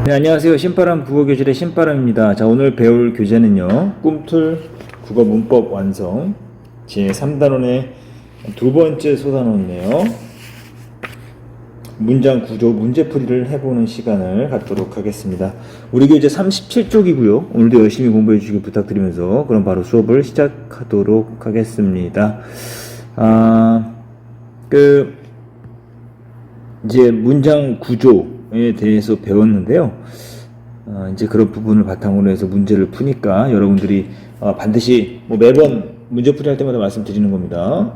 네, 안녕하세요. 신바람 국어교실의 신바람입니다. 자, 오늘 배울 교재는요, 꿈틀 국어 문법 완성 제3단원의 두 번째 소단원이네요. 문장 구조 문제풀이를 해보는 시간을 갖도록 하겠습니다. 우리 교재 37쪽이고요. 오늘도 열심히 공부해 주시길 부탁드리면서 그럼 바로 수업을 시작하도록 하겠습니다. 이제 문장 구조에 대해서 배웠는데요. 이제 그런 부분을 바탕으로 해서 문제를 푸니까 여러분들이 반드시 매번 문제풀이 할 때마다 말씀드리는 겁니다.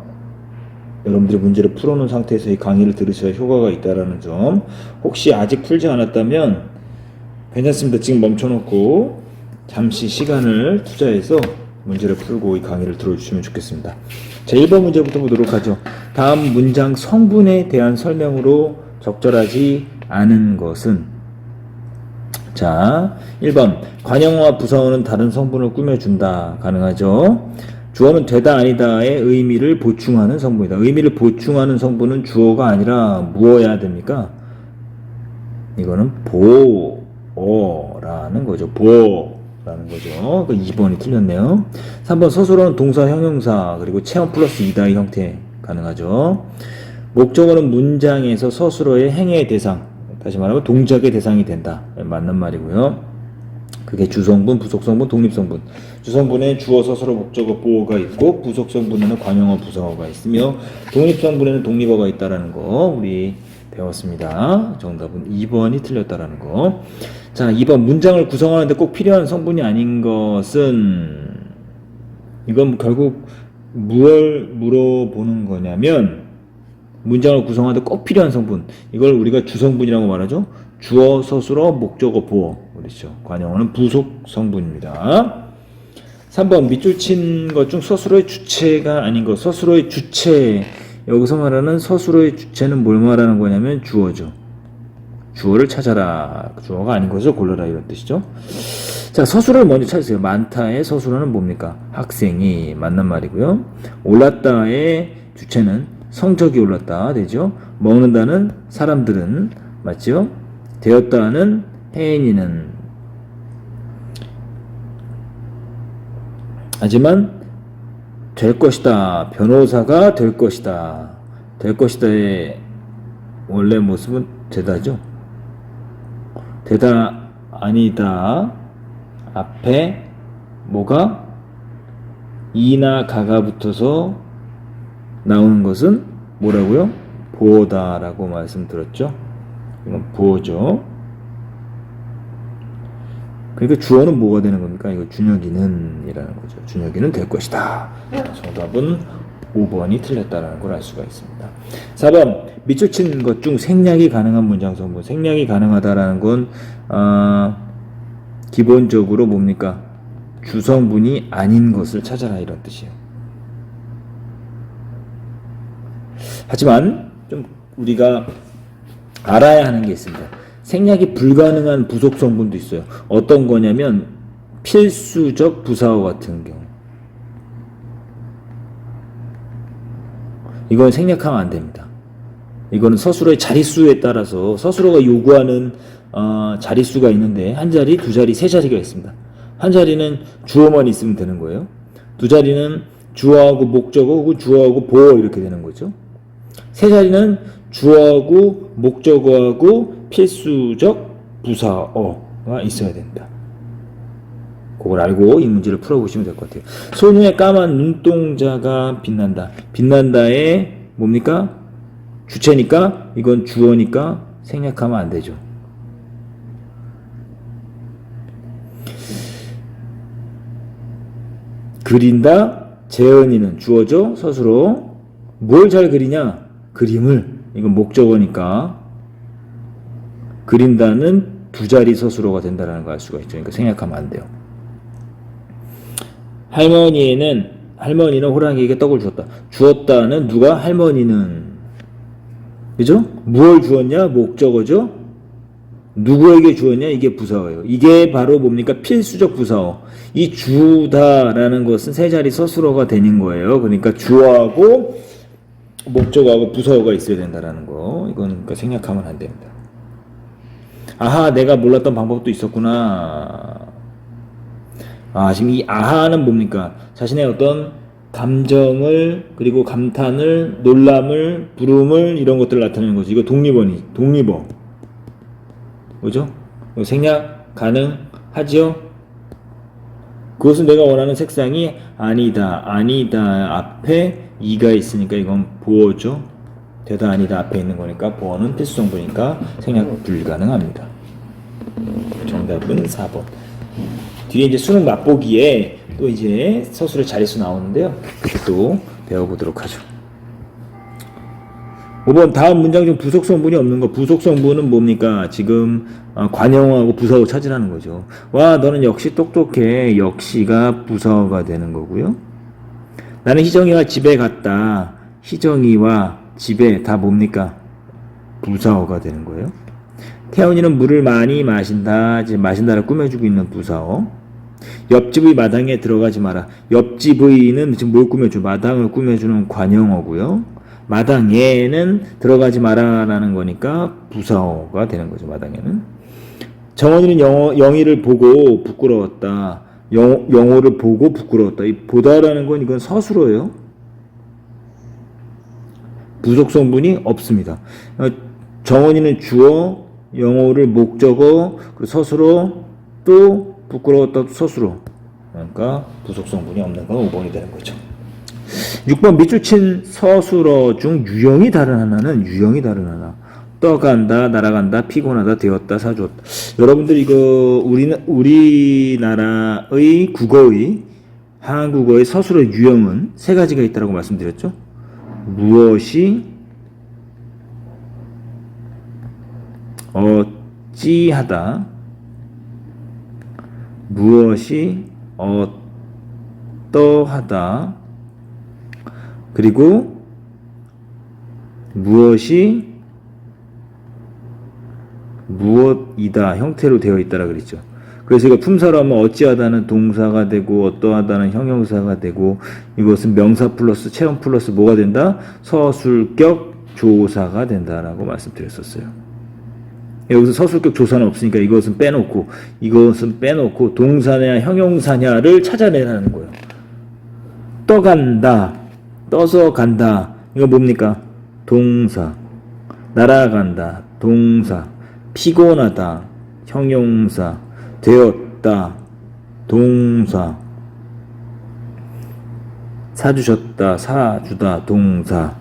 여러분들이 문제를 풀어놓은 상태에서 이 강의를 들으셔야 효과가 있다는 점, 혹시 아직 풀지 않았다면 괜찮습니다. 지금 멈춰놓고 잠시 시간을 투자해서 문제를 풀고 이 강의를 들어주시면 좋겠습니다. 자, 1번 문제부터 보도록 하죠. 다음 문장 성분에 대한 설명으로 적절하지 않은 것은? 자, 1번 관형어와 부사어는 다른 성분을 꾸며준다. 가능하죠. 주어는 되다 아니다의 의미를 보충하는 성분이다. 의미를 보충하는 성분은 주어가 아니라 무어야 됩니까? 이거는 보어라는 거죠. 보어라는 거죠. 그 2번이 틀렸네요. 3번 서술어는 동사, 형용사, 그리고 체험 플러스 이다의 형태. 가능하죠. 목적어는 문장에서 서술어의 행위의 대상, 다시 말하면 동작의 대상이 된다. 맞는 말이고요. 그게 주성분, 부속성분, 독립성분. 주성분에 주어, 서술어, 목적어, 보어가 있고, 부속성분에는 관형어, 부사어가 있으며, 독립성분에는 독립어가 있다라는 거 우리 배웠습니다. 정답은 2번이 틀렸다라는 거. 자, 2번 문장을 구성하는데 꼭 필요한 성분이 아닌 것은, 이건 결국 무엇을 물어보는 거냐면, 문장을 구성하는데 꼭 필요한 성분, 이걸 우리가 주성분이라고 말하죠. 주어, 서술어, 목적어, 보어. 그렇죠. 관형어는 부속 성분입니다. 3번 밑줄 친 것 중 서술어의 주체가 아닌 것. 서술어의 주체, 여기서 말하는 서술어의 주체는 뭘 말하는 거냐면 주어죠. 주어를 찾아라. 주어가 아닌 것을 골라라, 이런 뜻이죠. 자, 서술어를 먼저 찾으세요. 많다의 서술어는 뭡니까? 학생이. 맞는 말이고요. 올랐다의 주체는 성적이 올랐다 되죠. 먹는다는 사람들은. 맞죠? 되었다는 혜인이는. 하지만 될 것이다. 변호사가 될 것이다. 될 것이다의 원래 모습은 되다죠. 되다 아니다 앞에 뭐가 이나 가가 붙어서 나오는 것은 뭐라고요? 보어다라고 말씀드렸죠. 이건 보어죠. 그러니까 주어는 뭐가 되는 겁니까? 이거 준혁이는 이라는 거죠. 준혁이는 될 것이다. 정답은 5번이 틀렸다라는 걸 알 수가 있습니다. 4번 밑줄 친 것 중 생략이 가능한 문장 성분. 생략이 가능하다라는 건 기본적으로 뭡니까? 주성분이 아닌 것을 찾아라, 이런 뜻이에요. 하지만 좀 우리가 알아야 하는 게 있습니다. 생략이 불가능한 부속 성분도 있어요. 어떤 거냐면 필수적 부사어 같은 경우. 이건 생략하면 안 됩니다. 이거는 서술어의 자릿수에 따라서 서술어가 요구하는 자릿수가 있는데 한 자리, 두 자리, 세 자리가 있습니다. 한 자리는 주어만 있으면 되는 거예요. 두 자리는 주어하고 목적어 혹은 주어하고 보어 이렇게 되는 거죠. 세 자리는 주어하고 목적어하고 필수적 부사어가 있어야 됩니다. 그걸 알고 이 문제를 풀어보시면 될 것 같아요. 소녀의 까만 눈동자가 빛난다. 빛난다의 뭡니까? 주체니까 이건 주어니까 생략하면 안 되죠. 그린다. 재현이는 주어죠. 서술어. 뭘 잘 그리냐? 그림을. 이건 목적어니까 그린다는 두 자리 서술어가 된다는 걸 알 수가 있죠. 그러니까 생략하면 안 돼요. 할머니는 호랑이에게 떡을 주었다. 주었다는 누가? 할머니는. 그죠? 무엇을 주었냐? 목적어죠. 누구에게 주었냐? 이게 부사어예요. 이게 바로 뭡니까? 필수적 부사어. 이 주다라는 것은 세 자리 서술어가 되는 거예요. 그러니까 주어하고 목적어하고 부사어가 있어야 된다라는 거. 이건 그러니까 생략하면 안 됩니다. 아하, 내가 몰랐던 방법도 있었구나. 아, 지금 이 아하는 뭡니까? 자신의 어떤 감정을, 그리고 감탄을, 놀람을, 부름을, 이런 것들을 나타내는 거죠. 이거 독립어. 그죠? 생략 가능하죠? 그것은 내가 원하는 색상이 아니다. 앞에 이가 있으니까 이건 보어죠. 되다 아니다 앞에 있는 거니까 보어는 필수 성분이니까 생략 불가능합니다. 정답은 4번. 뒤에 이제 수능 맛보기에 또 이제 서술의 자릿수 나오는데요. 그것도 배워보도록 하죠. 5번 다음 문장 중 부속 성분이 없는 거. 부속 성분은 뭡니까? 지금 관형하고 부사어 찾으라는 거죠. 와, 너는 역시 똑똑해. 역시가 부사어가 되는 거고요. 나는 희정이와 집에 갔다. 희정이와 집에 다 뭡니까? 부사어가 되는 거예요. 태연이는 물을 많이 마신다. 지금 마신다를 꾸며주고 있는 부사어. 옆집의 마당에 들어가지 마라. 옆집의는 지금 뭘 꾸며줘? 마당을 꾸며주는 관형어고요. 마당에는 들어가지 마라라는 거니까 부사어가 되는 거죠. 마당에는. 정원이는 영희를 보고 부끄러웠다. 영호를 보고 부끄러웠다. 이 보다라는 건 이건 서술어예요. 부속 성분이 없습니다. 정원이는 주어, 영호를 목적어, 그리고 서술어, 또 부끄러웠다 서술어. 그러니까 부속 성분이 없는 건 5번이 되는 거죠. 6번 밑줄 친 서술어 중 유형이 다른 하나는 유형이 다른 하나. 떠간다, 날아간다, 피곤하다, 되었다, 사주었다. 여러분들 이거 우리나라의 국어의 한국어의 서술어 유형은 세 가지가 있다고 말씀드렸죠. 무엇이 어찌하다, 무엇이 어떠하다, 그리고 무엇이 무엇이다 형태로 되어 있다라 그랬죠. 그래서 이거 품사로 하면 어찌하다는 동사가 되고 어떠하다는 형용사가 되고 이것은 명사 플러스 체험 플러스 뭐가 된다? 서술격 조사가 된다라고 말씀드렸었어요. 여기서 서술격 조사는 없으니까 이것은 빼놓고 동사냐 형용사냐를 찾아내라는 거예요. 떠간다, 떠서 간다. 이거 뭡니까? 동사. 날아간다, 동사. 피곤하다, 형용사. 되었다, 동사. 사주셨다, 사주다, 동사.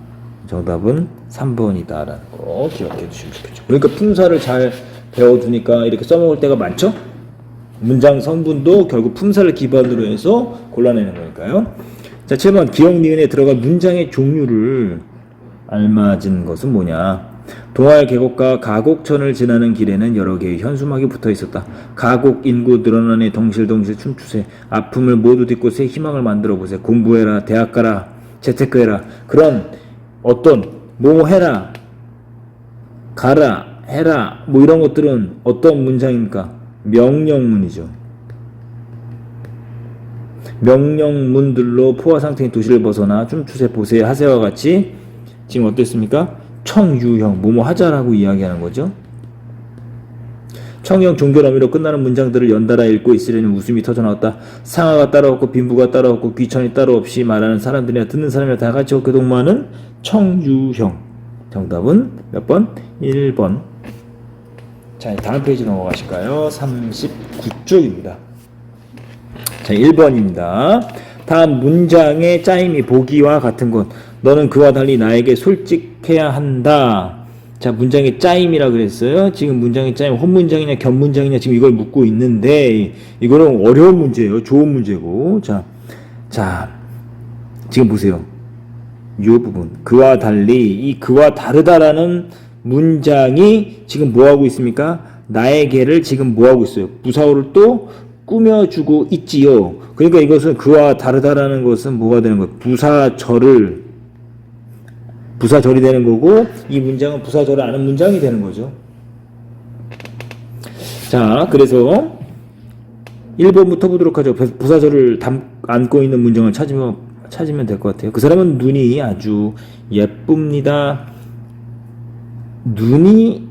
정답은 3번이다라는 거 기억해 주시면 좋겠죠. 그러니까 품사를 잘 배워두니까 이렇게 써먹을 때가 많죠? 문장 성분도 결국 품사를 기반으로 해서 골라내는 거니까요. 자, 7번 기억 니은에 들어간 문장의 종류를 알맞은 것은 뭐냐? 동아의 계곡과 가곡천을 지나는 길에는 여러 개의 현수막이 붙어 있었다. 가곡 인구 늘어나니 덩실덩실 춤추세. 아픔을 모두 딛고 새 희망을 만들어 보세. 공부해라, 대학 가라, 재테크해라. 그런 어떤 뭐 해라, 가라, 해라 뭐 이런 것들은 어떤 문장입니까? 명령문이죠. 명령문들로 포화 상태인 도시를 벗어나 춤추세, 보세, 하세와 같이 지금 어땠습니까? 청유형, 뭐뭐 하자라고 이야기하는 거죠. 청유형 종결 어미로 끝나는 문장들을 연달아 읽고 있으려니 웃음이 터져나왔다. 상하가 따로 없고 빈부가 따로 없고 귀천이 따로 없이 말하는 사람들이나 듣는 사람이나 다 같이 어깨 동무하는 청유형. 정답은 몇 번? 1번. 자, 다음 페이지 넘어가실까요? 39쪽입니다. 자, 1번입니다. 다음 문장의 짜임이 보기와 같은 것. 너는 그와 달리 나에게 솔직해야 한다. 자, 문장의 짜임이라 그랬어요. 지금 문장의 짜임, 혼문장이냐 견문장이냐 지금 이걸 묻고 있는데 이거는 어려운 문제예요. 좋은 문제고. 자, 지금 보세요. 이 부분. 그와 달리, 이 그와 다르다라는 문장이 지금 뭐 하고 있습니까? 나에게를 지금 뭐 하고 있어요? 부사어를 또 꾸며주고 있지요. 그러니까 이것은 그와 다르다라는 것은 뭐가 되는 거예요? 부사절이 되는 거고, 이 문장은 부사절을 아는 문장이 되는 거죠. 자, 그래서 1번부터 보도록 하죠. 부사절을 안고 있는 문장을 찾으면 될 것 같아요. 그 사람은 눈이 아주 예쁩니다. 눈이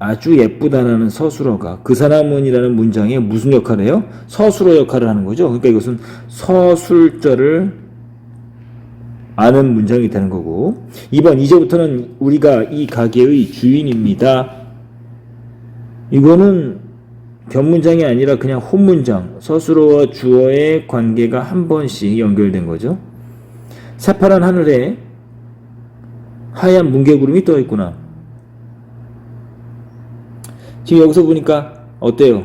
아주 예쁘다라는 서술어가 그 사람은이라는 문장에 무슨 역할을 해요? 서술어 역할을 하는 거죠. 그러니까 이것은 서술절을 아는 문장이 되는 거고 2번 이제부터는 우리가 이 가게의 주인입니다. 이거는 변문장이 아니라 그냥 혼문장 서술어와 주어의 관계가 한 번씩 연결된 거죠. 새파란 하늘에 하얀 뭉게구름이 떠 있구나. 지금 여기서 보니까 어때요?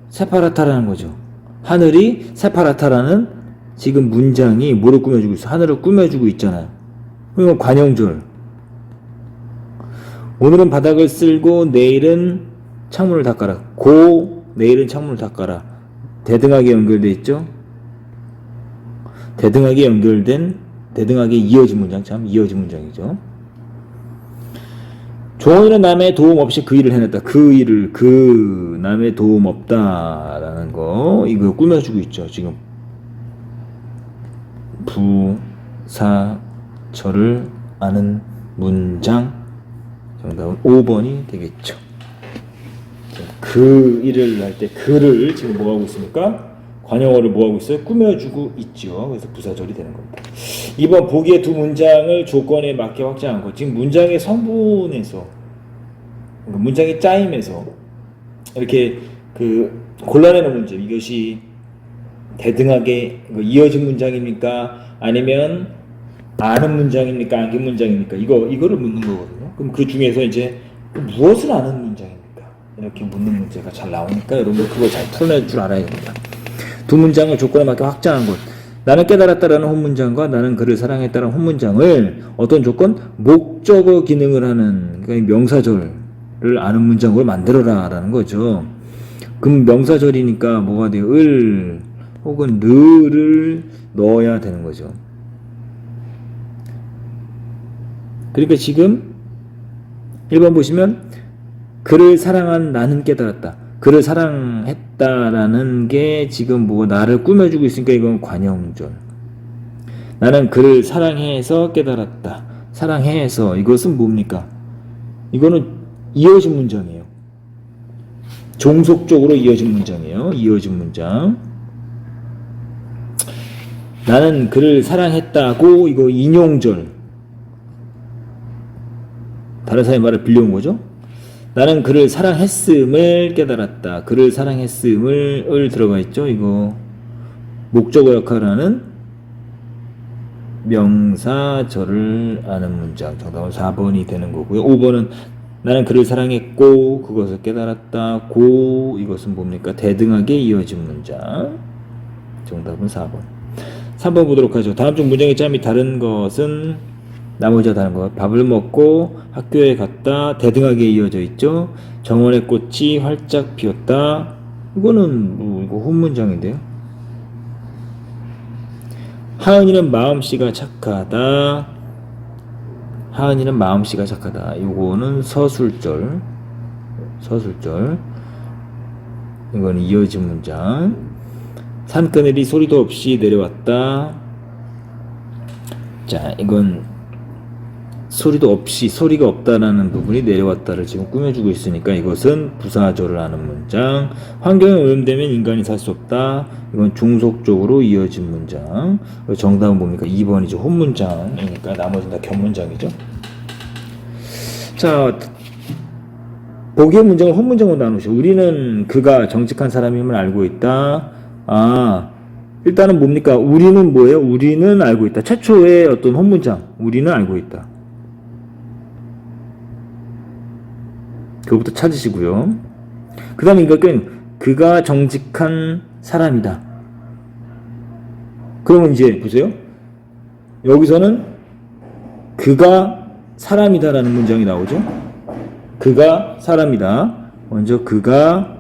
새파랗다라는 거죠. 하늘이 새파랗다라는 지금 문장이 뭐를 꾸며주고 있어? 하늘을 꾸며주고 있잖아요. 그러면 관형절. 오늘은 바닥을 쓸고 내일은 창문을 닦아라. 내일은 창문을 닦아라. 대등하게 연결되어 있죠? 대등하게 이어진 문장, 참 이어진 문장이죠. 조원이는 남의 도움 없이 그 일을 해냈다. 그 남의 도움 없다라는 거 이거 꾸며주고 있죠. 지금 부사절을 아는 문장 정답은 5번이 되겠죠. 그 일을 할 때 그를 지금 뭐하고 있습니까? 관형어를 뭐하고 있어요? 꾸며주고 있죠. 그래서 부사절이 되는 겁니다. 2번 보기의 두 문장을 조건에 맞게 확장한 것. 지금 문장의 성분에서 문장의 짜임에서 이렇게 골라내는 문제. 이것이 대등하게 이어진 문장입니까? 아니면 아는 문장입니까? 안긴 문장입니까? 이거를 묻는 거거든요. 그럼 그 중에서 이제 무엇을 아는 문장입니까? 이렇게 묻는 문제가 잘 나오니까 여러분들 그걸 잘 풀어낼 줄 알아야 됩니다. 두 문장을 조건에 맞게 확장한 것. 나는 깨달았다라는 혼문장과 나는 그를 사랑했다라는 혼문장을 어떤 조건? 목적어 기능을 하는 그러니까 명사절을 아는 문장으로 만들어라 라는 거죠. 그럼 명사절이니까 뭐가 돼요? 을 혹은 느를 넣어야 되는 거죠. 그러니까 지금 1번 보시면 그를 사랑한 나는 깨달았다. 그를 사랑했다라는 게 지금 나를 꾸며주고 있으니까 이건 관형절. 나는 그를 사랑해서 깨달았다. 사랑해서 이것은 뭡니까? 이거는 이어진 문장이에요. 종속적으로 이어진 문장이에요. 이어진 문장. 나는 그를 사랑했다고 이거 인용절. 다른 사람의 말을 빌려온 거죠. 나는 그를 사랑했음을 깨달았다. 그를 사랑했음을 들어가 있죠. 이거 목적어 역할을 하는 명사절을 아는 문장. 정답은 4번이 되는 거고요. 5번은 나는 그를 사랑했고 그것을 깨달았다. 이것은 뭡니까? 대등하게 이어진 문장. 정답은 4번. 3번 보도록 하죠. 다음 중 문장의 짬이 다른 것은 나머지와 다른 것. 밥을 먹고 학교에 갔다. 대등하게 이어져 있죠. 정원의 꽃이 활짝 피었다. 이거는 이거 혼문장인데요. 하은이는 마음씨가 착하다. 하은이는 마음씨가 착하다. 이거는 서술절. 이거는 이어진 문장. 산그늘이 소리도 없이 내려왔다. 자, 이건 소리가 없다라는 부분이 내려왔다를 지금 꾸며주고 있으니까 이것은 부사절을 하는 문장. 환경이 오염되면 인간이 살 수 없다. 이건 종속적으로 이어진 문장. 정답은 뭡니까? 2번이죠. 혼문장이니까 나머지는 다 견문장이죠. 자, 보기의 문장을 혼문장으로 나누죠. 우리는 그가 정직한 사람임을 알고 있다. 일단은 뭡니까? 우리는 뭐예요? 우리는 알고 있다. 최초의 어떤 혼문장. 우리는 알고 있다. 그거부터 찾으시고요. 그 다음에 이거는 그가 정직한 사람이다. 그러면 이제 보세요. 여기서는 그가 사람이다라는 문장이 나오죠. 그가 사람이다. 먼저 그가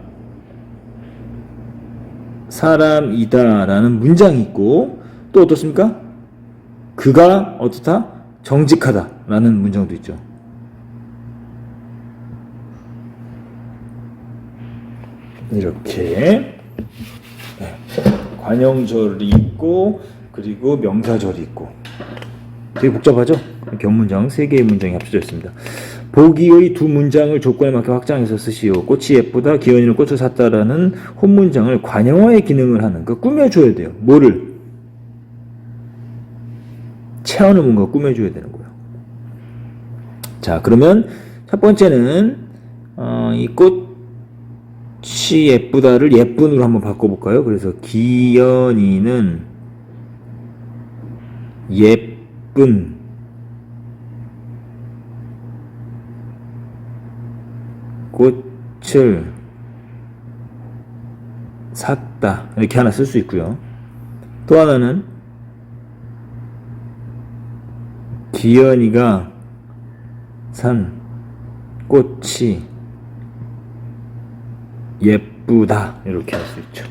사람이다라는 문장이 있고 또 어떻습니까? 그가 어떻다? 정직하다라는 문장도 있죠. 이렇게 관형절이 있고 그리고 명사절이 있고 되게 복잡하죠? 견문장 3개의 문장이 합쳐져 있습니다. 보기의 두 문장을 조건에 맞게 확장해서 쓰시오. 꽃이 예쁘다, 기현이는 꽃을 샀다라는 혼문장을 관용어의 기능을 하는, 그 꾸며줘야 돼요. 뭐를? 체언을 뭔가 꾸며줘야 되는 거예요. 자, 그러면 첫 번째는 이 꽃이 예쁘다를 예쁜으로 한번 바꿔볼까요? 그래서 기현이는 예쁜 꽃을 샀다. 이렇게 하나 쓸 수 있고요. 또 하나는 기현이가 산 꽃이 예쁘다. 이렇게 할 수 있죠.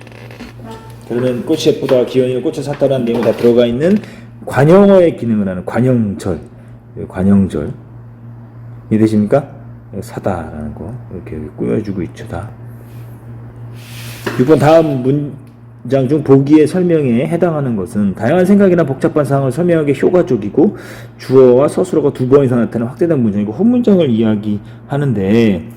그러면 꽃이 예쁘다, 기현이가 꽃을 샀다라는 내용이 다 들어가 있는 관용어의 기능을 하는 관용절. 관용절. 이해되십니까? 사다라는 거 이렇게 꾸며주고 있죠. 다 6번 다음 문장 중 보기의 설명에 해당하는 것은 다양한 생각이나 복잡한 상황을 설명하기 효과적이고 주어와 서술어가 두 번 이상 나타나는 확대된 문장이고 혼문장을 이야기하는데,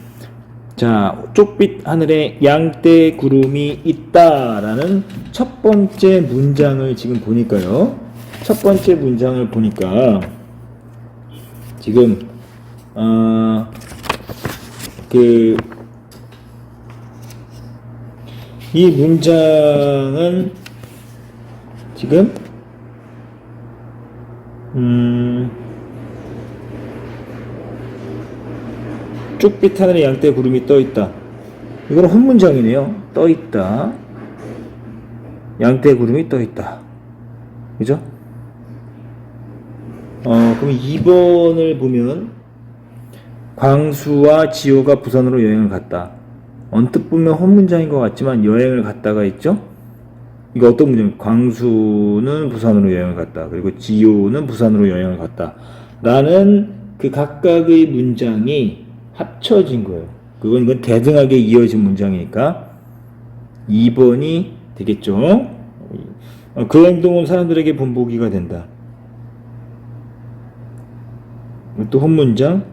자, 쪽빛 하늘에 양떼 구름이 있다라는 첫 번째 문장을 지금 보니까요. 첫 번째 문장을 보니까 지금 이 문장은 지금 쪽빛 하늘에 양떼 구름이 떠있다. 이건 혼문장이네요. 떠있다. 양떼 구름이 떠있다. 그죠? 그럼 2번을 보면 광수와 지호가 부산으로 여행을 갔다. 언뜻 보면 혼문장인 것 같지만 여행을 갔다가 있죠? 이거 어떤 문장이에요? 광수는 부산으로 여행을 갔다. 그리고 지호는 부산으로 여행을 갔다. 라는 그 각각의 문장이 합쳐진 거예요. 이건 대등하게 이어진 문장이니까 2번이 되겠죠? 그 행동은 사람들에게 본보기가 된다. 또 혼문장,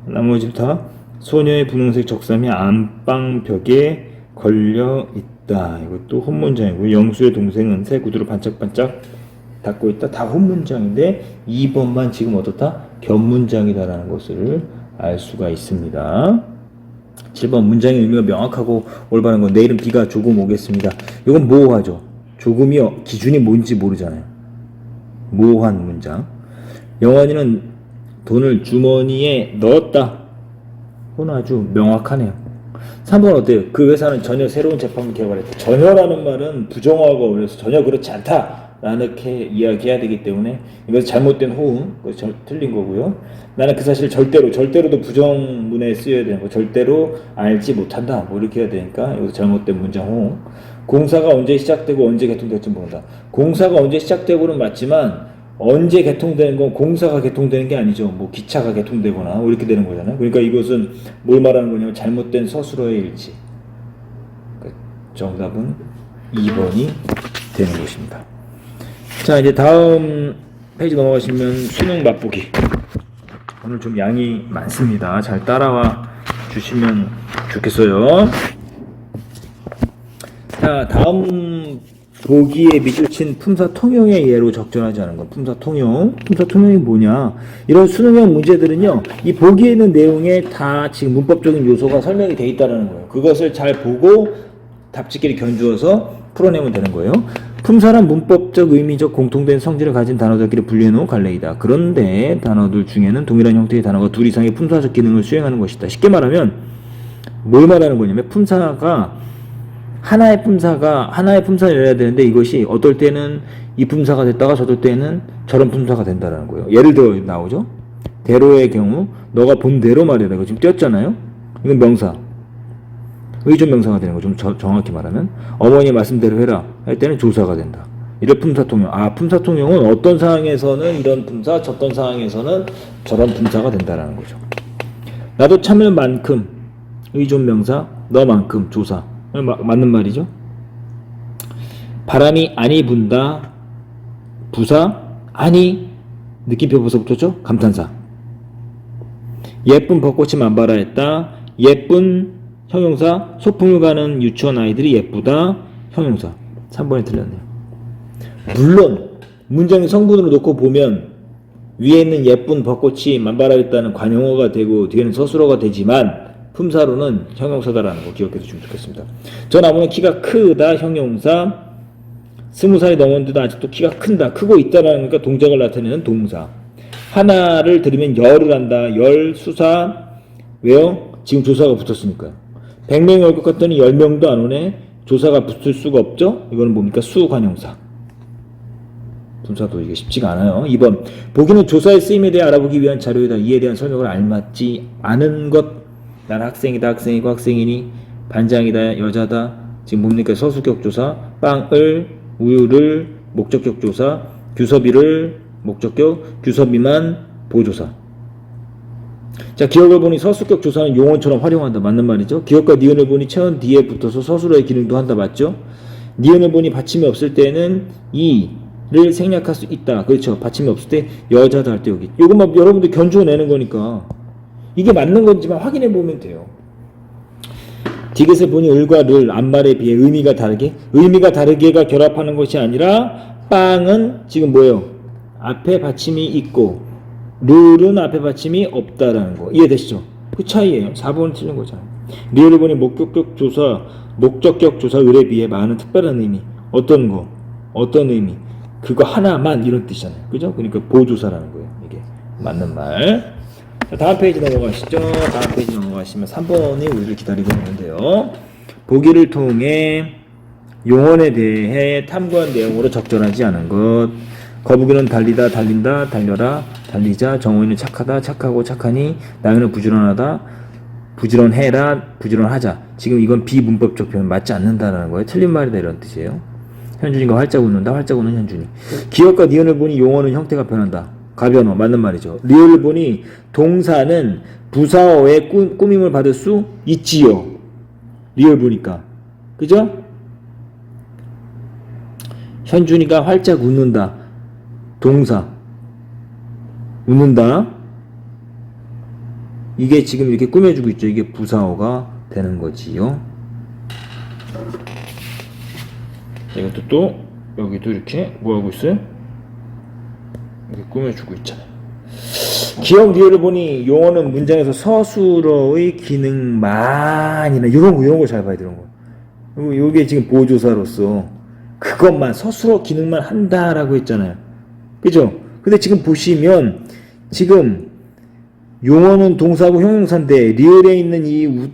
나머지 다 소녀의 분홍색 적삼이 안방벽에 걸려 있다. 이것도 혼문장이고, 영수의 동생은 새 구두로 반짝반짝 닦고 있다. 다 혼문장인데 2번만 지금 어떻다? 견문장이다라는 것을 알 수가 있습니다. 7번 문장의 의미가 명확하고 올바른 건 내일은 비가 조금 오겠습니다. 이건 모호하죠. 조금이요. 기준이 뭔지 모르잖아요. 모호한 문장. 영환이는 돈을 주머니에 넣었다. 그건 아주 명확하네요. 3번 어때요? 그 회사는 전혀 새로운 제품을 개발했다. 전혀라는 말은 부정어가 어려서 전혀 그렇지 않다 라는 이렇게 이야기해야 되기 때문에 이것은 잘못된 호응, 틀린 거고요. 나는 그 사실을 절대로도 부정문에 쓰여야 되는 거. 절대로 알지 못한다. 뭐 이렇게 해야 되니까 이것도 잘못된 문장 호응. 공사가 언제 시작되고 언제 개통될지 모른다. 공사가 언제 시작되고는 맞지만 언제 개통되는 건 공사가 개통되는 게 아니죠. 뭐 기차가 개통되거나 뭐 이렇게 되는 거잖아요. 그러니까 이것은 뭘 말하는 거냐면 잘못된 서술어의 일치. 그러니까 정답은 2번이 되는 것입니다. 자, 이제 다음 페이지 넘어가시면 수능 맛보기. 오늘 좀 양이 많습니다. 잘 따라와 주시면 좋겠어요. 자, 다음 보기에 밑줄 친 품사 통용의 예로 적절하지 않은 것. 품사 통용. 품사 통용이 뭐냐? 이런 수능형 문제들은요, 이 보기에 있는 내용에 다 지금 문법적인 요소가 설명이 돼 있다는 거예요. 그것을 잘 보고 답지끼리 견주어서 풀어내면 되는 거예요. 품사란 문법적, 의미적 공통된 성질을 가진 단어들끼리 분류해 놓은 갈래이다. 그런데 단어들 중에는 동일한 형태의 단어가 둘 이상의 품사적 기능을 수행하는 것이다. 쉽게 말하면 뭘 말하는 거냐면 품사가 하나의 품사를 해야 되는데 이것이 어떨 때는 이 품사가 됐다가 저럴 때는 저런 품사가 된다라는 거예요. 예를 들어 나오죠. 대로의 경우 너가 본 대로 말이다. 이거 지금 띄었잖아요. 이건 명사. 의존 명사가 되는 거죠. 좀 정확히 말하면 어머니 말씀대로 해라 할 때는 조사가 된다. 이를 품사통용. 품사통용은 어떤 상황에서는 이런 품사, 어떤 상황에서는 저런 품사가 된다라는 거죠. 나도 참을 만큼 의존 명사, 너만큼 조사. 맞는 말이죠. 바람이 아니 분다. 부사 아니 느낌표 부서부터죠? 감탄사. 예쁜 벚꽃이 만발하였다. 예쁜 형용사. 소풍을 가는 유치원 아이들이 예쁘다. 형용사. 3번이 틀렸네요. 물론 문장의 성분으로 놓고 보면 위에 있는 예쁜 벚꽃이 만발하였다는 관용어가 되고 뒤에는 서술어가 되지만 품사로는 형용사다라는 거 기억해 두시면 좋겠습니다. 저 나무는 키가 크다. 형용사. 20살이 넘었는데도 아직도 키가 큰다. 크고 있다라는 거 동작을 나타내는 동사. 하나를 들으면 열을 한다. 열, 수사. 왜요? 지금 조사가 붙었으니까요. 100명이 올 것 같더니 10명도 안 오네. 조사가 붙을 수가 없죠? 이거는 뭡니까? 수관용사. 분사도 이게 쉽지가 않아요. 2번. 보기는 조사의 쓰임에 대해 알아보기 위한 자료이다. 이에 대한 설명을 알맞지 않은 것. 난 학생이다. 학생이고 학생이니. 반장이다. 여자다. 지금 뭡니까? 서술격 조사. 빵을, 우유를, 목적격 조사. 규섭이를, 목적격. 규섭이만, 보조사. 자, 기억을 보니 서술격 조사는 용언처럼 활용한다. 맞는 말이죠. 기억과 니은을 보니 체언 뒤에 붙어서 서술어의 기능도 한다. 맞죠? 니은을 보니 받침이 없을 때는 이를 생략할 수 있다. 그렇죠. 받침이 없을 때 여자다 할 때 여기. 요것만 여러분들 견주어내는 거니까 이게 맞는 건지만 확인해 보면 돼요. 디귿을 보니 을과 를 앞말에 비해 의미가 다르게가 결합하는 것이 아니라 빵은 지금 뭐예요? 앞에 받침이 있고 룰은 앞에 받침이 없다라는 거. 이해되시죠? 그 차이예요. 4번은 틀린 거잖아요. 리을을 보니 목적격 조사 을에 비해 많은 특별한 의미. 어떤 거? 어떤 의미? 그거 하나만 이런 뜻이잖아요. 그죠? 그러니까 보조사라는 거예요. 이게 맞는 말. 자, 다음 페이지 넘어가시죠. 다음 페이지 넘어가시면 3번이 우리를 기다리고 있는데요. 보기를 통해 용언에 대해 탐구한 내용으로 적절하지 않은 것. 거북이는 달리다, 달린다, 달려라, 달리자. 정호이는 착하다, 착하고, 착하니. 나연은 부지런하다, 부지런해라, 부지런하자. 지금 이건 비문법적 표현 맞지 않는다라는 거예요. 틀린 말이다 이런 뜻이에요. 현준이가 활짝 웃는다, 활짝 웃는 현준이. 기억과 니은을 보니 용어는 형태가 변한다. 가변어 맞는 말이죠. 리을을 보니 동사는 부사어의 꾸밈을 받을 수 있지요. 리을 보니까. 그죠? 현준이가 활짝 웃는다. 동사. 웃는다. 이게 지금 이렇게 꾸며주고 있죠. 이게 부사어가 되는 거지요. 이것도 또 여기도 이렇게 뭐하고 있어요? 이렇게 꾸며주고 있잖아요. 기억 리을을 보니 용어는 문장에서 서술어의 기능만이나 이런 거 잘 봐야 돼요. 이런 거. 그리고 요게 지금 보조사로서 그것만 서술어 기능만 한다라고 했잖아요. 그죠? 근데 지금 보시면 지금 용어는 동사고 형용사인데 리을에 있는 이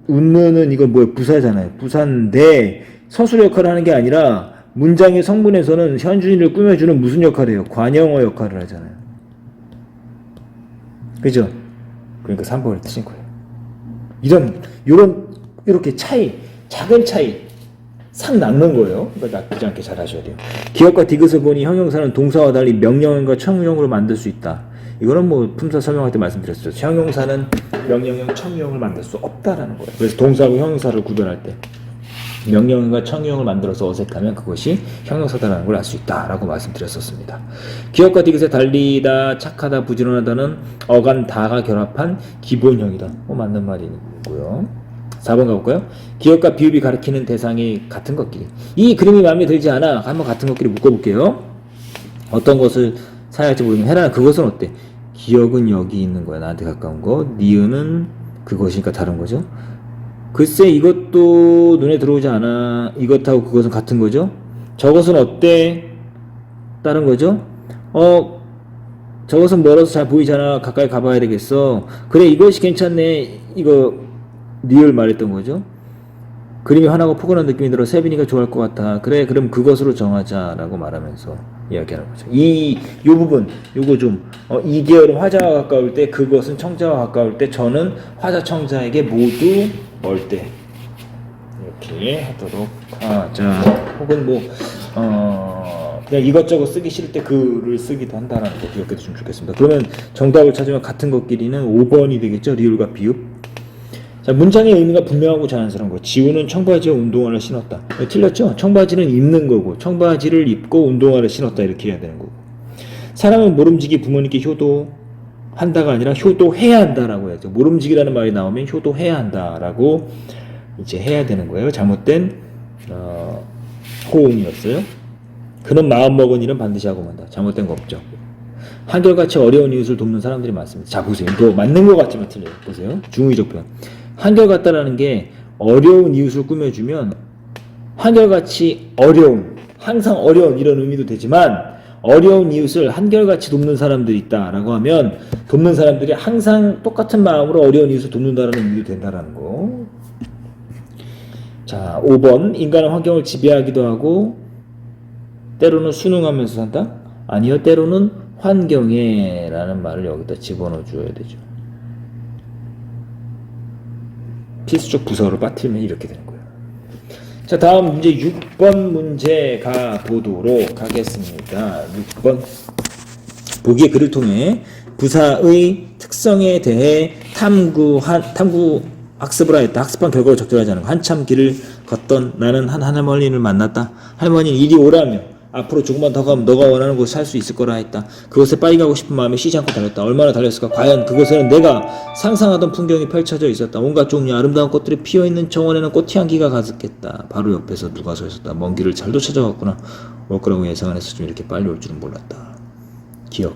웃는은 이거 뭐예요? 부사잖아요. 부사인데 서술 역할을 하는 게 아니라 문장의 성분에서는 현준이를 꾸며주는 무슨 역할을 해요? 관형어 역할을 하잖아요. 그죠? 그러니까 3번을 쓰신 거예요. 이렇게 차이, 작은 차이 상 낚는 거예요. 그러니까 낚이지 않게 잘 하셔야 돼요. 기억과 디귿을 보니 형용사는 동사와 달리 명령형과 첨유형으로 만들 수 있다. 이거는 뭐 품사 설명할 때 말씀드렸죠. 형용사는 명령형, 첨유형을 만들 수 없다라는 거예요. 그래서 동사하고 형용사를 구별할 때 명령형과 첨유형을 만들어서 어색하면 그것이 형용사다라는 걸 알 수 있다라고 말씀드렸었습니다. 기억과 디귿에 달리다, 착하다, 부지런하다는 어간 다가 결합한 기본형이다. 맞는 말이고요. 4번 가볼까요? 기억과 비읍이 가리키는 대상이 같은 것끼리. 이 그림이 마음에 들지 않아. 한번 같은 것끼리 묶어볼게요. 어떤 것을 사야 할지 모르면 해라. 그것은 어때? 기억은 여기 있는 거야. 나한테 가까운 거. 니은은 그것이니까 다른 거죠. 글쎄 이것도 눈에 들어오지 않아. 이것하고 그것은 같은 거죠. 저것은 어때? 다른 거죠. 저것은 멀어서 잘 보이잖아. 가까이 가봐야 되겠어. 그래 이것이 괜찮네. 이거 리을 말했던 거죠. 그림이 환하고 포근한 느낌이 들어 세빈이가 좋아할 것 같아. 그래 그럼 그것으로 정하자라고 말하면서 이야기하는 거죠. 이 부분 요거 좀 이 계열은 화자와 가까울 때, 그것은 청자와 가까울 때, 저는 화자 청자에게 모두 멀 때 이렇게 하도록 하자. 혹은 그냥 이것저것 쓰기 싫을 때 그를 쓰기도 한다는 거 기억해 두시면 좋겠습니다. 그러면 정답을 찾으면 같은 것끼리는 5번이 되겠죠. 리을과 비읍. 자, 문장의 의미가 분명하고 자연스러운 거. 지우는 청바지와 운동화를 신었다. 틀렸죠? 청바지는 입는 거고 청바지를 입고 운동화를 신었다 이렇게 해야 되는 거고. 사람은 모름지기 부모님께 효도한다가 아니라 효도해야 한다라고 해야죠. 모름지기라는 말이 나오면 효도해야 한다라고 이제 해야 되는 거예요. 잘못된 호응이었어요. 그런 마음 먹은 일은 반드시 하고 만다. 잘못된 거 없죠. 한결같이 어려운 이웃을 돕는 사람들이 많습니다. 자, 보세요. 이거 맞는 것 같지만 틀려요. 보세요. 중의적 표현. 한결같다라는 게 어려운 이웃을 꾸며주면 한결같이 어려운, 항상 어려운 이런 의미도 되지만 어려운 이웃을 한결같이 돕는 사람들이 있다라고 하면 돕는 사람들이 항상 똑같은 마음으로 어려운 이웃을 돕는다라는 의미도 된다라는 거. 자, 5번. 인간은 환경을 지배하기도 하고 때로는 순응하면서 산다? 아니요. 때로는 환경에 라는 말을 여기다 집어넣어 줘야 되죠. 필수적 부서를 빠뜨리면 이렇게 되는 거예요. 자, 다음 문제 6번 문제 가보도록 하겠습니다. 6번. 보기의 글을 통해 부사의 특성에 대해 탐구 학습을 하였다. 학습한 결과를 적절하지 않은 거. 한참 길을 걷던 나는 한 할머니를 만났다. 할머니는 이리 오라며 앞으로 조금만 더 가면 너가 원하는 곳에 살 수 있을 거라 했다. 그곳에 빨리 가고 싶은 마음에 쉬지 않고 달렸다. 얼마나 달렸을까? 과연 그곳에는 내가 상상하던 풍경이 펼쳐져 있었다. 온갖 종류 아름다운 꽃들이 피어있는 정원에는 꽃 향기가 가득했다. 바로 옆에서 누가 서 있었다. 먼 길을 잘도 찾아갔구나. 올 거라고 예상 안 했었지만 이렇게 빨리 올 줄은 몰랐다. 기억.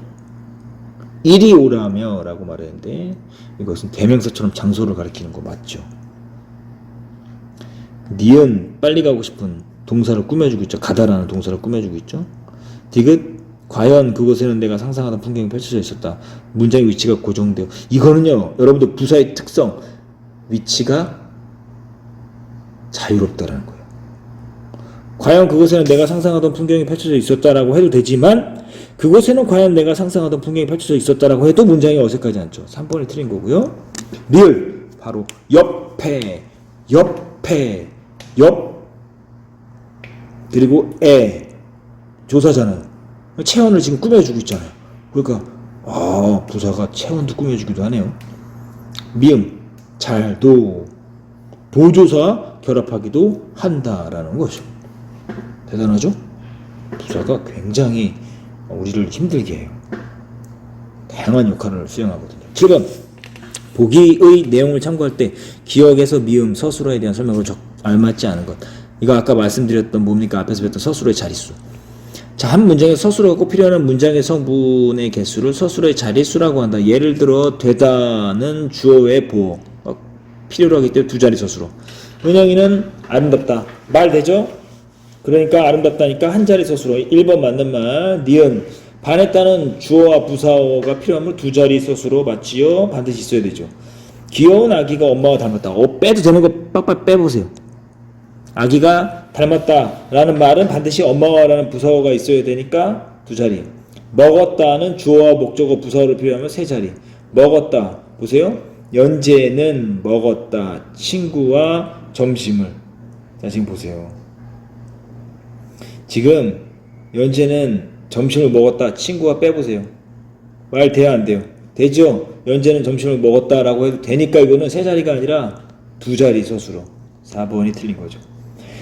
이리 오라며 라고 말했는데 이것은 대명사처럼 장소를 가리키는 거 맞죠? 니은 빨리 가고 싶은 동사를 꾸며주고 있죠. 가다라는 동사를 꾸며주고 있죠. 디귿 과연 그곳에는 내가 상상하던 풍경이 펼쳐져 있었다. 문장의 위치가 고정되어 이거는요. 여러분들 부사의 특성 위치가 자유롭다라는 거예요. 과연 그곳에는 내가 상상하던 풍경이 펼쳐져 있었다라고 해도 되지만 그곳에는 과연 내가 상상하던 풍경이 펼쳐져 있었다라고 해도 문장이 어색하지 않죠. 3번이 틀린 거고요. 리을 바로 옆에 옆 그리고 조사잖아요. 체온을 지금 꾸며주고 있잖아요. 그러니까 부사가 체온도 꾸며주기도 하네요. 미음 잘도 보조사 결합하기도 한다라는 거죠. 대단하죠? 부사가 굉장히 우리를 힘들게 해요. 다양한 역할을 수행하거든요. 7번 보기의 내용을 참고할 때 기억에서 미음 서술어에 대한 설명으로 알맞지 않은 것. 이거 아까 말씀드렸던 뭡니까? 앞에서 배웠던 서술어의 자릿수. 자, 한 문장에 서술어가 꼭 필요한 문장의 성분의 개수를 서술어의 자릿수라고 한다. 예를 들어 되다는 주어 외 보어 필요로 하기 때문에 두 자리 서술어. 은영이는 아름답다. 말 되죠? 그러니까 아름답다니까 한 자리 서술어. 1번 맞는 말. 니은 반했다는 주어와 부사어가 필요하면 두 자리 서술어 맞지요? 반드시 있어야 되죠. 귀여운 아기가 엄마와 닮았다. 빼도 되는 거 빡빡 빼보세요. 아기가 닮았다라는 말은 반드시 엄마와라는 부사어가 있어야 되니까 두 자리. 먹었다는 주어와 목적어 부사어를 필요하면 세 자리. 먹었다. 보세요. 연재는 먹었다. 친구와 점심을. 자, 지금 보세요. 지금 연재는 점심을 먹었다. 친구와 빼보세요. 말 돼야 안 돼요? 되죠? 연재는 점심을 먹었다라고 해도 되니까 이거는 세 자리가 아니라 두 자리 서술어. 4번이 틀린 거죠.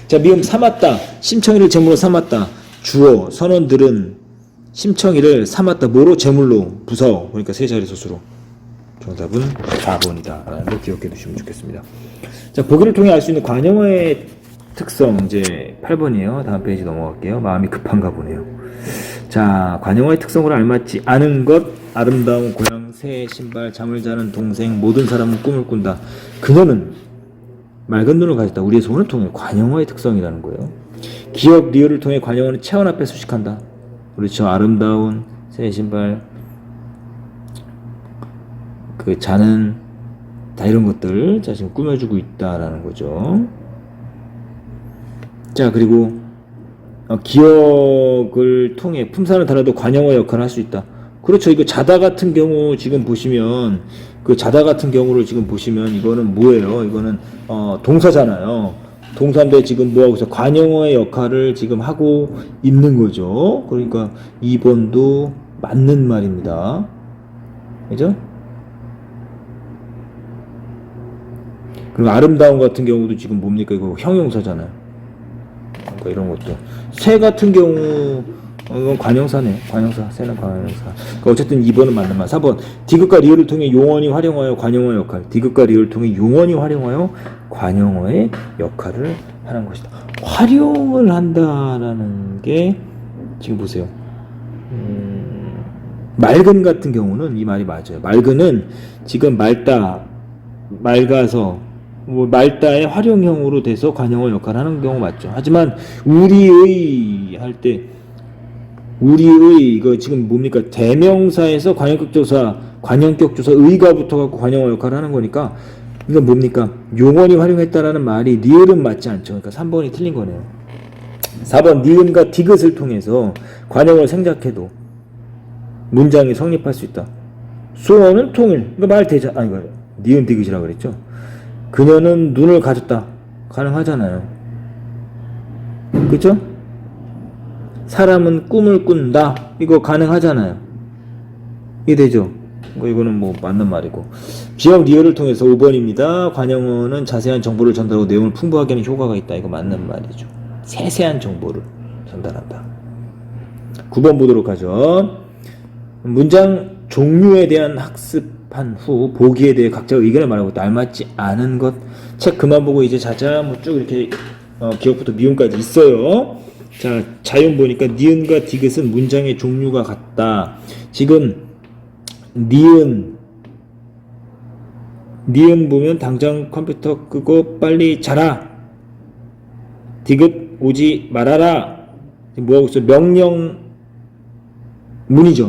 자, 미음 삼았다. 심청이를 제물로 삼았다. 주어 선원들은 심청이를 삼았다. 뭐로? 제물로. 부사어. 그러니까 세 자리 서술어. 정답은 4번이다. 라는 걸 기억해 두시면 좋겠습니다. 자, 보기를 통해 알 수 있는 관용어의 특성 이제 8번이에요. 다음 페이지 넘어갈게요. 마음이 급한가 보네요. 자, 관용어의 특성을 알맞지 않은 것. 아름다운 고향, 새 신발, 잠을 자는 동생, 모든 사람은 꿈을 꾼다. 그녀는 맑은 눈을 가졌다. 우리의 소원을 통해 관용어의 특성이라는 거예요. 기억, 리을을 통해 관용어는 체온 앞에 수식한다. 그렇죠. 아름다운 새 신발, 그 자는 다 이런 것들 자 지금 꾸며주고 있다라는 거죠. 자, 그리고 기억을 통해 품사는 달라도 관용어 역할을 할 수 있다. 그렇죠. 이거 자다 같은 경우 지금 보시면 그 자다 같은 경우를 지금 보시면 이거는 뭐예요? 이거는 동사잖아요. 동사인데 지금 뭐하고 있어? 관용어의 역할을 지금 하고 있는 거죠. 그러니까 2번도 맞는 말입니다. 그죠? 그리고 아름다운 같은 경우도 지금 뭡니까? 이거 형용사잖아요. 그러니까 이런 것도. 새 같은 경우 이건 관형사네요. 관형사. 세는 관형사. 그러니까 어쨌든 2번은 맞는 말. 4번. 디귿과 리을을 통해 용언이 활용하여 관용어의 역할. 디귿과 리을을 통해 용언이 활용하여 관용어의 역할을 하는 것이다. 활용을 한다라는 게 지금 보세요. 맑은 같은 경우는 이 말이 맞아요. 맑은은 지금 맑다, 맑아서 뭐 맑다의 활용형으로 돼서 관용어 역할을 하는 경우 맞죠. 하지만 우리의 할 때 우리의 이거 지금 뭡니까? 대명사에서 관형격 조사, 관형격 조사 의가 붙어갖고 관용어 역할을 하는 거니까 이건 뭡니까? 용언이 활용했다라는 말이 리을은 맞지 않죠. 그러니까 3번이 틀린 거네요. 4번 니은과 디귿을 통해서 관형을 생략해도 문장이 성립할 수 있다. 수어는 통일. 그러니까 말 대자 아니 이거 니은 디귿이라고 그랬죠. 그녀는 눈을 가졌다. 가능하잖아요. 그렇죠? 사람은 꿈을 꾼다. 이거 가능하잖아요. 이해되죠? 이거는 뭐 맞는 말이고. 비역 리얼을 통해서 5번입니다. 관용어는 자세한 정보를 전달하고 내용을 풍부하게 하는 효과가 있다. 이거 맞는 말이죠. 세세한 정보를 전달한다. 9번 보도록 하죠. 문장 종류에 대한 학습한 후 보기에 대해 각자 의견을 말하고 알맞지 않은 것. 책 그만 보고 이제 자자 뭐 쭉 이렇게 기억부터 미음까지 있어요. 자, 자연 보니까 니은과 디귿은 문장의 종류가 같다. 지금 니은 보면 당장 컴퓨터 끄고 빨리 자라. 디귿 오지 말아라. 뭐하고 있어? 명령문이죠.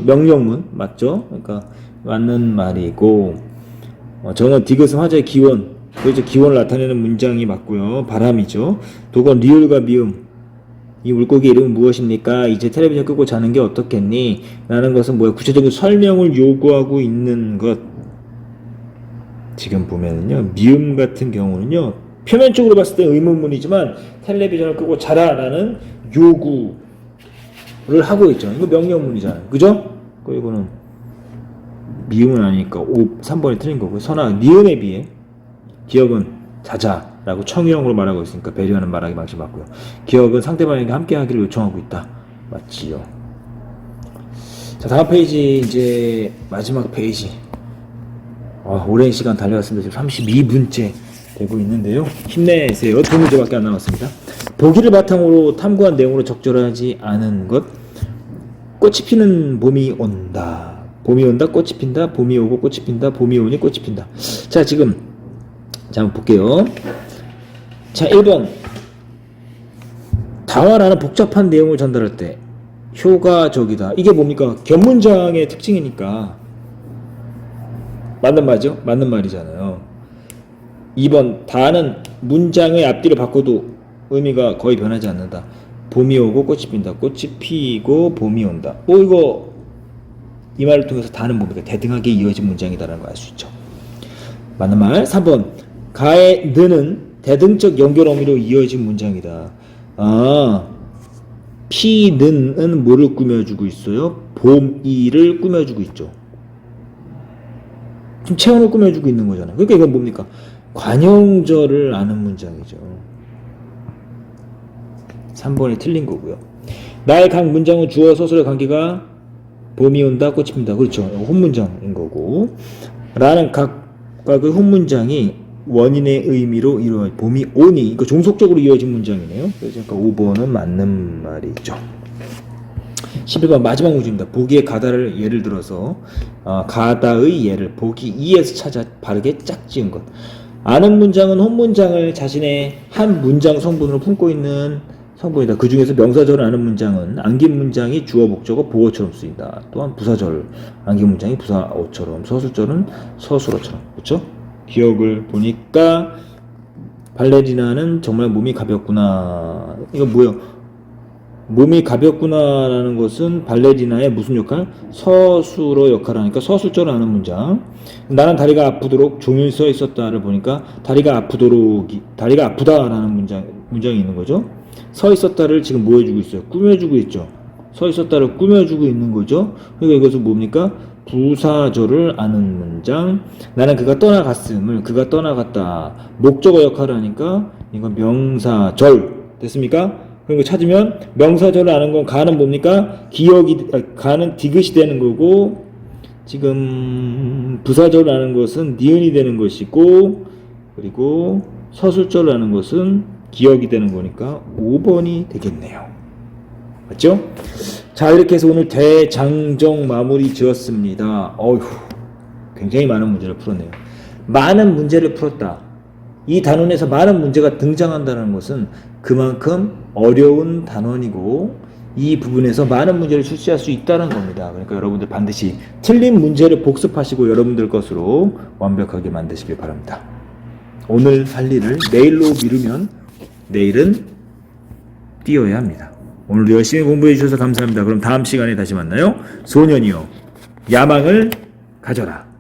명령문 맞죠? 그러니까 맞는 말이고 저는 디귿은 화자의 기원, 그래서 기원을 나타내는 문장이 맞고요. 바람이죠. 도건 리을과 미음. 이 물고기 이름은 무엇입니까? 이제 텔레비전 끄고 자는 게 어떻겠니? 라는 것은 뭐야? 구체적인 설명을 요구하고 있는 것. 지금 보면은요, 미음 같은 경우는요, 표면적으로 봤을 때 의문문이지만 텔레비전을 끄고 자라 라는 요구를 하고 있죠. 이거 명령문이잖아요. 그죠? 이거는 미음은 아니니까 3번이 틀린 거고요. 선아, 니은에 비해 기억은 자자 라고 청유형으로 말하고 있으니까 배려하는 말하기 방식 맞고요. 기억은 상대방에게 함께 하기를 요청하고 있다. 맞지요. 자, 다음 페이지 이제 마지막 페이지. 오랜 시간 달려왔습니다. 지금 32분째 되고 있는데요. 힘내세요. 두 문제밖에 안 남았습니다. 보기를 바탕으로 탐구한 내용으로 적절하지 않은 것. 꽃이 피는 봄이 온다. 봄이 온다. 꽃이 핀다. 봄이 오고 꽃이 핀다. 봄이 오니 꽃이 핀다. 자, 지금 한번 볼게요. 자, 1번. 단어라는 복잡한 내용을 전달할 때 효과적이다. 이게 뭡니까? 견문장의 특징이니까 맞는 말이죠? 맞는 말이잖아요. 2번. 다는 문장의 앞뒤를 바꿔도 의미가 거의 변하지 않는다. 봄이 오고 꽃이 핀다. 꽃이 피고 봄이 온다. 이거 이 말을 통해서 다는 뭡니까? 대등하게 이어진 문장이다라는 걸 알 수 있죠. 맞는 말. 3번. 가의 느는 대등적 연결 어미로 이어진 문장이다. 피는은 뭐를 꾸며주고 있어요? 봄이를 꾸며주고 있죠. 지금 체온을 꾸며주고 있는 거잖아요. 그러니까 이건 뭡니까? 관형절을 아는 문장이죠. 3번이 틀린 거고요. 나의 각 문장은 주어 서술의 관계가 봄이 온다, 꽃이 핀다. 그렇죠. 혼문장인 거고. 라는 각각의 혼문장이 원인의 의미로 이루어진 봄이 오니, 이거 종속적으로 이어진 문장이네요. 그래서 5번은 맞는 말이죠. 11번 마지막 문제입니다. 보기의 가다를 예를 들어서 가다의 예를 보기 2에서 찾아 바르게 짝지은 것. 아는 문장은 혼문장을 자신의 한 문장 성분으로 품고 있는 성분이다. 그 중에서 명사절을 아는 문장은 안긴 문장이 주어 목적어 보어처럼 쓰인다. 또한 부사절 안긴 문장이 부사어처럼, 서술절은 서술어처럼. 그렇죠? 기억을 보니까 발레리나는 정말 몸이 가볍구나. 이거 뭐예요? 몸이 가볍구나라는 것은 발레리나의 무슨 역할? 서술어 역할을 하니까 서술절을 하는 문장. 나는 다리가 아프도록 종일 서 있었다를 보니까 다리가 아프다라는 문장이 있는 거죠. 서 있었다를 지금 뭐 해주고 있어요? 꾸며주고 있죠. 서 있었다를 꾸며주고 있는 거죠. 그러니까 이것은 뭡니까? 부사절을 아는 문장. 나는 그가 떠나갔음을 그가 떠나갔다. 목적어 역할을 하니까 이건 명사절. 됐습니까? 그런 거 찾으면 명사절을 아는 건 가는 뭡니까? 가는 디귿이 되는 거고 지금 부사절을 아는 것은 니은이 되는 것이고 그리고 서술절을 아는 것은 기억이 되는 거니까 5번이 되겠네요. 맞죠? 자, 이렇게 해서 오늘 대장정 마무리 지었습니다. 어휴, 굉장히 많은 문제를 풀었네요. 많은 문제를 풀었다. 이 단원에서 많은 문제가 등장한다는 것은 그만큼 어려운 단원이고 이 부분에서 많은 문제를 출제할 수 있다는 겁니다. 그러니까 여러분들 반드시 틀린 문제를 복습하시고 여러분들 것으로 완벽하게 만드시길 바랍니다. 오늘 할 일을 내일로 미루면 내일은 뛰어야 합니다. 오늘도 열심히 공부해 주셔서 감사합니다. 그럼 다음 시간에 다시 만나요. 소년이여 야망을 가져라.